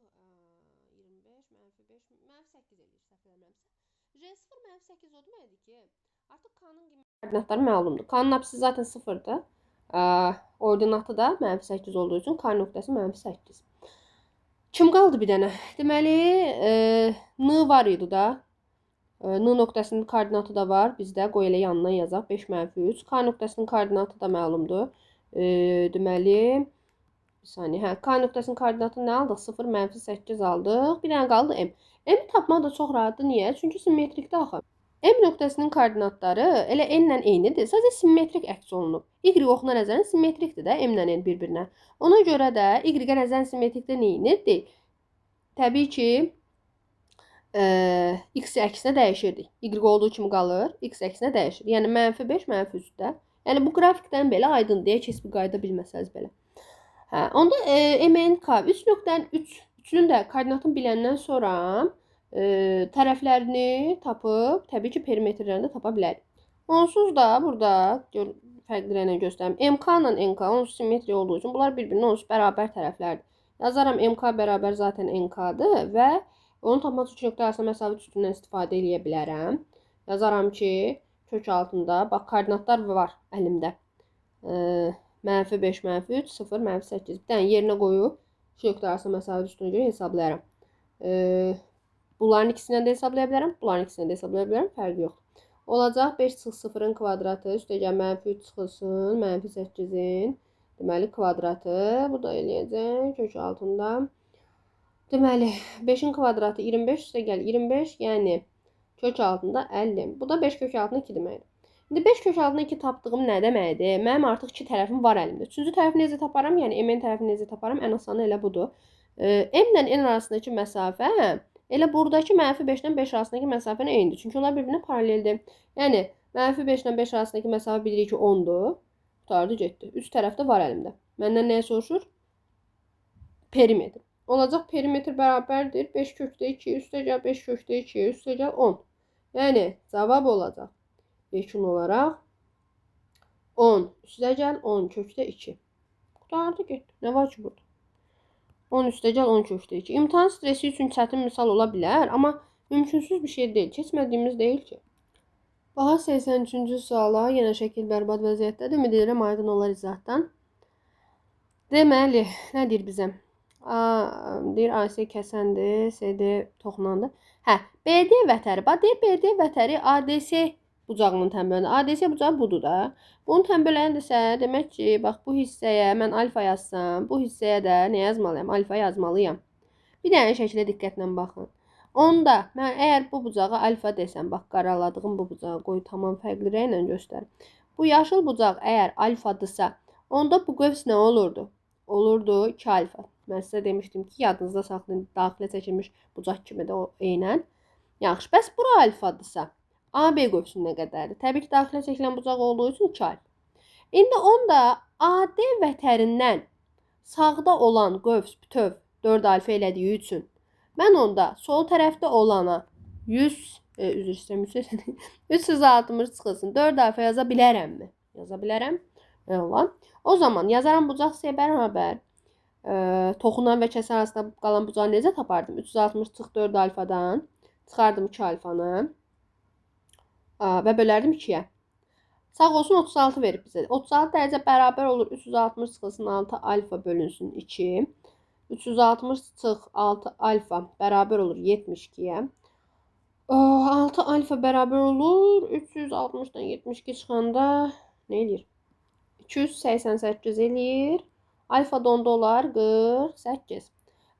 25, -5, -8 eləyir, səhv eləmirəmsə. J0 -8 o deməkdir ki, artıq K-nın koordinatları məlumdur. K-nın apsisi zaten 0-dır. Ordinatı da -8 olduğu üçün K nöqtəsi -8. Kim qaldı bir dənə? Deməli, N var idi da. N nöqtəsinin koordinatı da var. Bizdə qoy elə yanına yazaq. 5 -3. K nöqtəsinin koordinatı da məlumdur. Deməli, bir saniyə. K nöqtəsinin koordinatını nə aldıq? 0 -8 aldıq. Bir dənə qaldı M. M tapmaq da çox rahatdır. Niyə? Çünki simmetrikdə axı. M nöqtəsinin koordinatları elə n-lə eynidir. Sadəcə simmetrik əks olunub. Y oxuna nəzərən simmetrikdir də M-lə n bir-birinə. Ona görə də Y-ə nəzərən simmetrikdə neyinir? Deyil. Təbii ki, x əksinə dəyişirdik. Y olduğu kimi qalır, x əksinə dəyişir. Yəni -5, -3-də. Yəni bu qrafikdən belə aydın deyə kəsbi qayda bilməsəz belə. Onda MNK 3.3-ün də koordinatını biləndən sonra tərəflərini tapıb, təbii ki, perimetrlərini də tapa bilərik. Onsuz da burada fərqli rənglə göstərim. MK ilə NK onsuz simmetri olduğu üçün bunlar bir-birinə onsuz bərabər tərəflərdir. Yazaram MK bərabər zaten NK-dır və Onu tapmaq üçün nöqtə arasında məsafə üstündən istifadə edə bilərəm. Yazaram ki, kök altında, bax, koordinatlar var əlimdə. -5, -3, 0, -8. Bir dənə yerinə qoyub, şu nöqtə arasında məsafə üstünə görə hesablayaram. Bunların ikisindən də hesablaya bilərəm, bunların ikisindən də hesablaya bilərəm, fərqi yoxdur. Olacaq 5 çıxı 0-ın kvadratı, üstəgəl -3 çıxılsın, -8-in, deməli, kvadratı. Bu da eləyəcək kök altında. Deməli, 5-in kvadratı 25, üstəgəl 25, yəni kök altında 50. Bu da 5 kök altında 2 deməkdir. İndi 5 kök altında 2 tapdığım nə deməkdir? Mənim artıq 2 tərəfim var əlimdə. Üçüncü tərəfi necə taparam? Yəni m-in tərəfini necə taparam? Ən asanı elə budur. M ilə n arasındakı məsafə elə buradakı -5 ilə 5 arasındakı məsafə eynidir. Çünki onlar bir-birinə paraleldir. Yəni -5 ilə 5 arasındakı məsafə bilirik ki 10-dur. Qutardı, getdi. Üç tərəf də var əlimdə. Məndən nəyə soruşur? Perimetr. Olacaq perimetr bərabərdir 5 kökdə 2, üstəgəl 5 kökdə 2, üstəgəl 10. Yəni cavab olacaq yekun olaraq 10 üstəgəl 10 kökdə 2. Qutardı, getdi. Nə var ki burada? 10 üstəgəl 10 kökdə 2. İmtahan stresi üçün çətin misal ola bilər, amma mümkünsüz bir şey deyil. Keçmədiyimiz deyil ki. Baxa 83-cü suala, yenə şəkil bərbad vəziyyətdədir. Ümid edirəm aydın olar izahdan. Deməli, nə deyir bizə? A deyir AC kəsəndir, CD toxunandır. Hə, BD vətəri. Bax, deyir BD vətəri ADC bucağının tənbölündür. ADC bucağı budur da. Bunu tənböləndirsə, demək ki, bax, bu hissəyə mən alfa yazsam, bu hissəyə də nə yazmalıyam? Alfa yazmalıyam. Bir dənə şəklə diqqətlə baxın. Onda mən əgər bu bucağa alfa desəm, bax, qaraladığım bu bucağı qoy tamam fərqli rənglə göstərim. Bu yaşıl bucaq əgər alfadırsa, onda bu qövs nə olurdu? Olurdu 2 alfa. Mən sizə demişdim ki, yadınızda saxlayın, daxilə çəkilmiş bucaq kimi də o eynən. Yaxşı, bəs bura alfadırsa, AB qövsü nə qədərdir? Təbii ki, daxilə çəkilən bucaq olduğu üçün 2 alfa. İndi onda AD vətərindən sağda olan qövs bütöv 4 alfa elədiyi üçün mən onda sol tərəfdə olana 360 çıxılsın 4 alfa yaza bilərəmmi? Yaza bilərəm. O zaman yazaram bucaq C bərabər. Toxunan və kəsən arasında qalan bucağı necə tapardım? 360 çıx 4 alfadan. Çıxardım 2 alfanı. Və bölərdim 2-yə. Sağ olsun 36 verib bizə. 36 dərəcə bərabər olur. 360 çıxılsın 6 alfa bölünsün 2. 360 çıx 6 alfa bərabər olur 72-yə. 6 alfa bərabər olur. 360-dan 72 çıxanda nə eləyir? 288 eləyir. Alfa donda olar 48.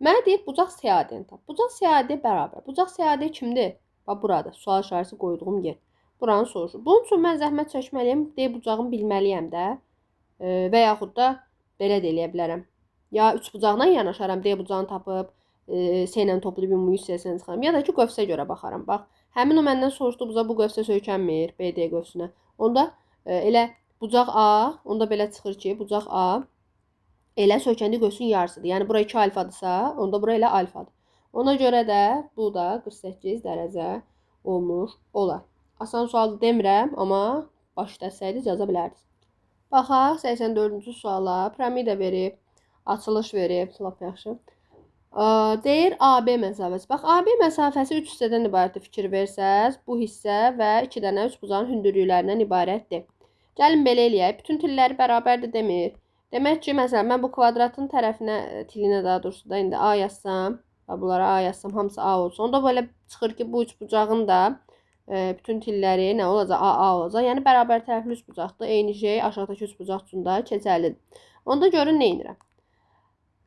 Mənə deyib bucaq CAD-ni tap. Bucaq CAD bərabər. Bucaq CAD kimdir? Bax burada sual işarəsi qoyduğum yer. Buranı soruşur. Bunun üçün mən zəhmət çəkməliyəm. D bucağını bilməliyəm də. Və yaxud da belə də eləyə bilərəm. Ya 3 bucaqla yanaşaram. D bucağını tapıb C ilə toplayıb ümumi hissəsini çıxaram. Ya da ki qövsə görə baxaram. Bax, həmin o məndən soruşdu bucaq bu qövsə söykənmir. BD qövsünə. Onda elə bucaq A, onda belə çıxır ki, bucaq A elə söykəndiyi qövsün yarısıdır. Yəni bura 2 alfadırsa, onda bura elə alfadır. Ona görə də bu da 48 dərəcə olmuş olar. Asan sual demirəm, amma baş dəstəydiniz yaza bilərdiniz. Baxaq 84-cü suala. Piramida verib, açılış verib, lap yaxşı. Deyir AB məsafəsi. Bax, AB məsafəsi 3 hissədən ibarətdir fikir versəz. Bu hissə və 2 dənə 3 bucağın hündürlüklərindən ibarətdir. Gəlin belə eləyək. Bütün tilləri bərabərdir demir. Demək ki, məsələn, mən bu kvadratın tərəfinə, tilinə daha doğrusu da indi A yazsam, bunlara A yazsam, hamısı A olsun. Onda belə çıxır ki, bu üç bucağın da bütün tilləri nə olacaq? A olacaq. Yəni, bərabər tərəfli üç bucaqdır. Eyni şey aşağıdakı üç bucaq üçün də keçərlidir. Onda görün, nə edirəm?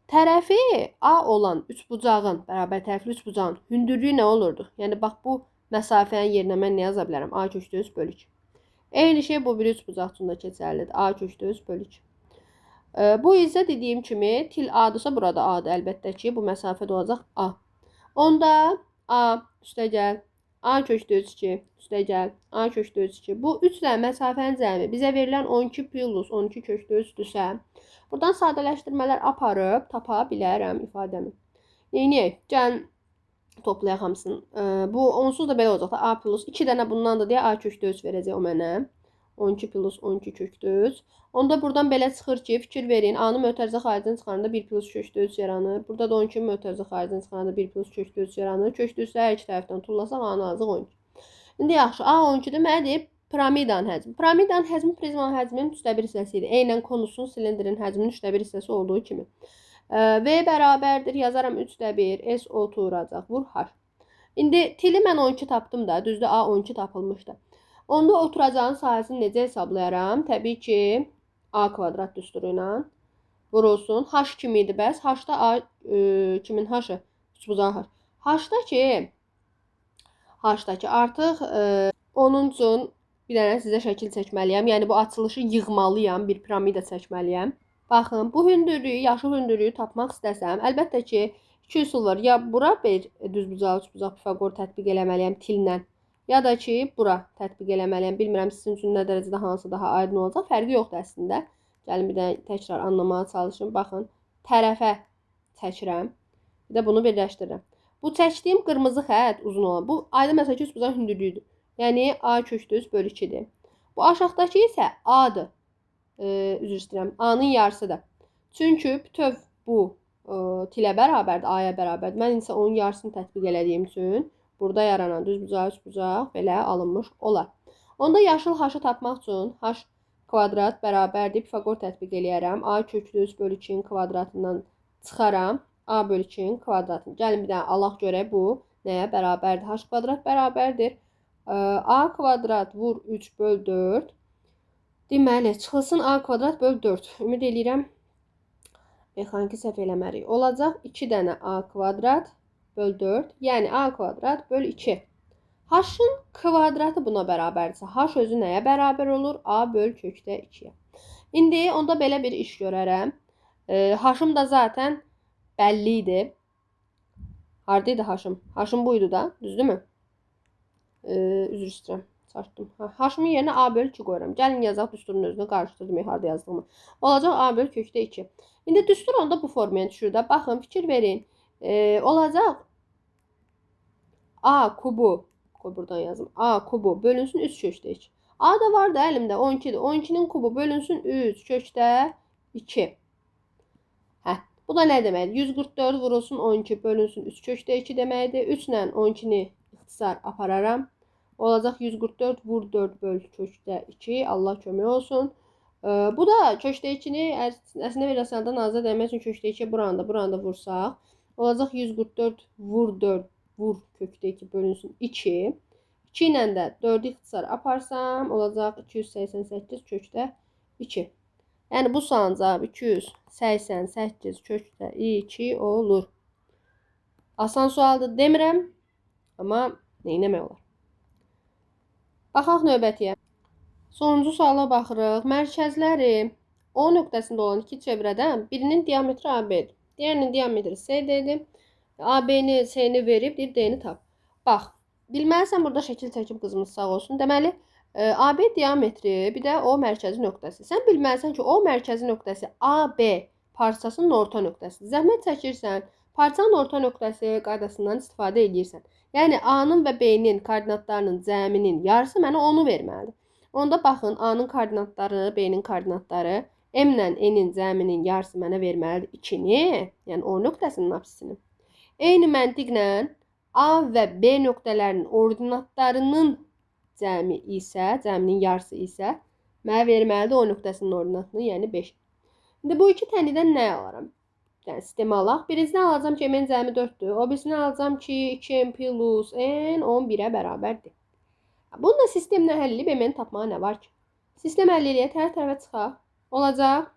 Tərəfi A olan üç bucağın, bərabər tərəfli üç bucağın hündürlüyü nə olurdu? Yəni, bax, bu məsafənin yerinə mən nə yaza bilərəm? A kökdə 3 bölü 2. Eyni şey bu bir üç bucaq üçün də keçərlidir. A kökdə 3 bölü 2. Bu isə dediyim kimi til A-dırsa burada A-dır. Əlbəttə ki, bu məsafə də olacaq A. Onda A üstəgəl A kökdə 3-2 üstəgəl A kökdə 3-2. Bu 3 ilə məsafənin cəmi bizə verilən 12 plus 12 kökdə 3-dürsə, buradan sadələşdirmələr aparıb tapa bilərəm ifadəmi. Neyniyək? Gəlin toplayaq hamısını. Bu onsuz da belə olacaq da A plus 2 dənə bundan da deyə A kökdə 3 verəcək o mənə. 12 plus 12 kökdə 3. Onda buradan belə çıxır ki, fikir verin. A-nın mötərizə xaricdən çıxanda 1 plus kökdə 3 yaranır. Burada da 12 mötərizə xaricdən çıxanda 1 plus kökdə 3 yaranır. Kökdə 3-ü hər iki tərəfdən tullasaq A-nın azıq 12. İndi yaxşı, A 12-dir. Mənə deyir piramidanın həcmi. Piramidanın həcmi prizmanın həcminin 3/1 hissəsi idi. Eynən konusun, silindrin həcminin 3/1 hissəsi olduğu kimi. V bərabərdir. Yazaram 3/1. S oturacaq. Vur H. İndi tili mən 12 tapdım da. Düzdür, A 12 tapılmışdı. Onda oturacağın sahəsini necə hesablayaram? Təbii ki, A kvadrat düsturu ilə vurulsun. H kimi idi bəs? H-da A kimin H-ı? 3/H. H-dakı artıq onun üçün bir dənə sizə şəkil çəkməliyəm. Yəni bu açılışı yığmalıyam, bir piramida çəkməliyəm. Baxın, bu hündürlüyü, yaşıl hündürlüyü tapmaq istəsəm, əlbəttə ki, 2 üsul var. Ya bura bir düzbucaq, üçbucaq Pifaqor tətbiq eləməliyəm tillə, ya da ki, bura tətbiq eləməliyəm. Bilmirəm sizin üçün nə dərəcədə hansı daha aydın olacaq. Fərqi yoxdur əslində. Gəlin bir də təkrar anlamaya çalışın. Baxın, tərəfə çəkirəm. Bir də bunu birləşdirirəm. Bu çəkdiyim qırmızı xətt uzun olan. Bu ayda məsəl ki, üçbucaq hündürlüyüdür. Yəni A kökdə 3 bölü 2-dir. Bu aşağıdakı isə A-dır. Üzr istəyirəm. A-nın yarısıdır. Çünki bütöv bu tilə bərabərdir, A-ya bərabərdir. Mən isə onun yarısını tətbiq elədiyim üçün burada yaranan düzbucaq, üçbucaq belə alınmış olar. Onda yaşıl H-ı tapmaq üçün H kvadrat bərabərdir. Pifaqor tətbiq eləyərəm. A köklü 3 bölü 2-nin kvadratından çıxaram. A bölü 2-nin kvadratını. Gəlin bir dənə alaq görək bu nəyə bərabərdir? H kvadrat bərabərdir. A kvadrat vur 3 bölü 4. Deməli, çıxılsın A kvadrat bölü 4. Ümid eləyirəm, mexaniki səhv eləməliyik. Olacaq 2 dənə A kvadrat bölü 4. Yəni A kvadrat bölü 2. H-ın kvadratı buna bərabərdirsə, H özü nəyə bərabər olur? A bölü kökdə 2-yə. İndi onda belə bir iş görərəm. H-ım da zaten bəlli idi. Haradaydı H-ım? H-ım buydu da, düzdürmü? Üzr istəyirəm, çarpdım. H-ımın yerinə A bölü 2 qoyuram. Gəlin yazaq düsturun özünü qarışdırdım, harada yazdığımı. Olacaq A bölü kökdə 2. İndi düstur onda bu formaya düşür də. Baxın, fikir verin. Olacaq A kubu, qoy buradan yazım. A kubu bölünsün 3 kökdə 2. A da var da əlimdə 12-dir. 12-nin kubu bölünsün 3 kökdə 2. Bu da nə deməkdir? 144 vurulsun 12 bölünsün 3 kökdə 2 deməkdir. 3 ilə 12-ni ixtisar apararam. Olacaq 144 vur 4 böl kökdə 2. Allah kömək olsun. Bu da kökdə 2-ni əslində bir rəsəldən azad etmək üçün kökdə 2 buranda vursaq. Olacaq 144 vur 4 vur kökdə 2 bölünsün 2. 2 ilə də 4-ü ixtisar aparsam olacaq 288 kökdə 2. Yəni bu sualın cavabı 288 kökdə 2 olur. Asan sualdır demirəm, amma neynəmək olar? Baxaq növbətiyə. Sonuncu suala baxırıq. Mərkəzləri O nöqtəsində olan iki çevrədən birinin diametri AB-dir. Diğerinin diametri CD-dir. AB-ni, C-ni verib, bir D-ni tap. Bax, bilməlisən burada şəkil çəkib qızımız sağ olsun. Deməli, AB diametri, bir də O mərkəzi nöqtəsi. Sən bilməlisən ki, O mərkəzi nöqtəsi AB parçasının orta nöqtəsidir. Zəhmət çəkirsən, parçanın orta nöqtəsi qaydasından istifadə edirsən. Yəni, A-nın və B-nin koordinatlarının cəminin yarısı mənə onu verməlidir. Onda baxın, A-nın koordinatları, B-nin koordinatları, M-lə N-in cəminin yarısı mənə verməlidir 2-ni, yəni O nöqtəsinin apsisini. Eyni məntiqlə A və B nöqtələrinin ordinatlarının cəmi isə, cəminin yarısı isə mənə verməlidir O nöqtəsinin ordinatını, yəni 5. İndi bu iki tənlidən nə alaram? Yəni, sistemi alaq. Birincidən alacam ki, M-in cəmi 4-dür. O birisini alacam ki, 2M plus N 11-ə bərabərdir. Bununla sistemlə həll edib M-ni tapmağa nə var ki? Sistem həll eləyək, tərəfə çıxaq. Olacaq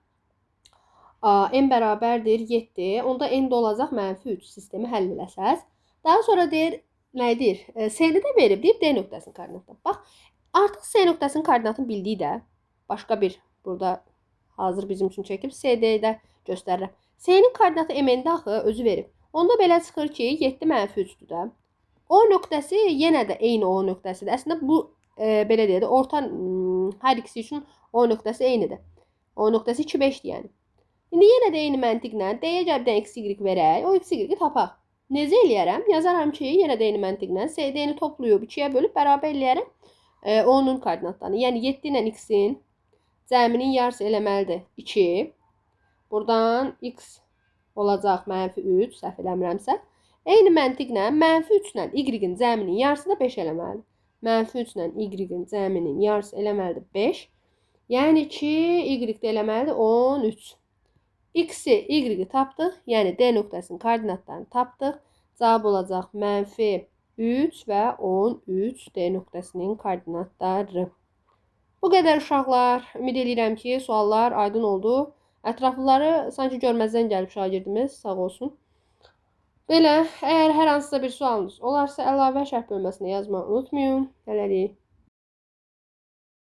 M bərabərdir 7. Onda N də olacaq -3. Sistemi həll eləsəz. Daha sonra deyir, nədir? C-ni də verib, deyir D nöqtəsinin koordinatını. Bax, artıq C nöqtəsinin koordinatını bildik də. Başqa bir burada hazır bizim üçün çəkib CD-yi də göstərirəm. C-nin koordinatı M-də axı özü verib. Onda belə çıxır ki, 7 -3-dür də. O nöqtəsi yenə də eyni O nöqtəsidir. Əslində bu belə deyək də orta hər ikisi üçün O nöqtəsi eynidir. O nöqtəsi 2 5-dir yəni. İndi yenə də eyni məntiqlə D-yə gəldən x-y verək, o x-y tapaq. Necə eləyərəm? Yazaram ki, yenə də eyni məntiqlə CD-ni toplayıb 2-yə bölüb bərabər eləyərəm. Onun koordinatlarını. Yəni 7 ilə x-in cəminin yarısı eləməlidir 2. Buradan x olacaq -3, səhv eləmirəmsə. Eyni məntiqlə -3 ilə y-in cəminin yarısı da 5 eləməlidir. -3 ilə y-in cəminin yarısı eləməlidir 5. Yəni ki, y-də eləməlidir 13. X-i, y-i tapdıq. Yəni D nöqtəsinin koordinatlarını tapdıq. Cavab olacaq -3 və 13 D nöqtəsinin koordinatları. Bu qədər uşaqlar. Ümid edirəm ki, suallar aydın oldu. Ətraflıları sanki görməzdən gəlib şagirdimiz, sağ olsun. Belə, əgər hər hansısa bir sualınız olarsa, əlavə şərh bölməsinə yazmağı unutmayın. Hələlik.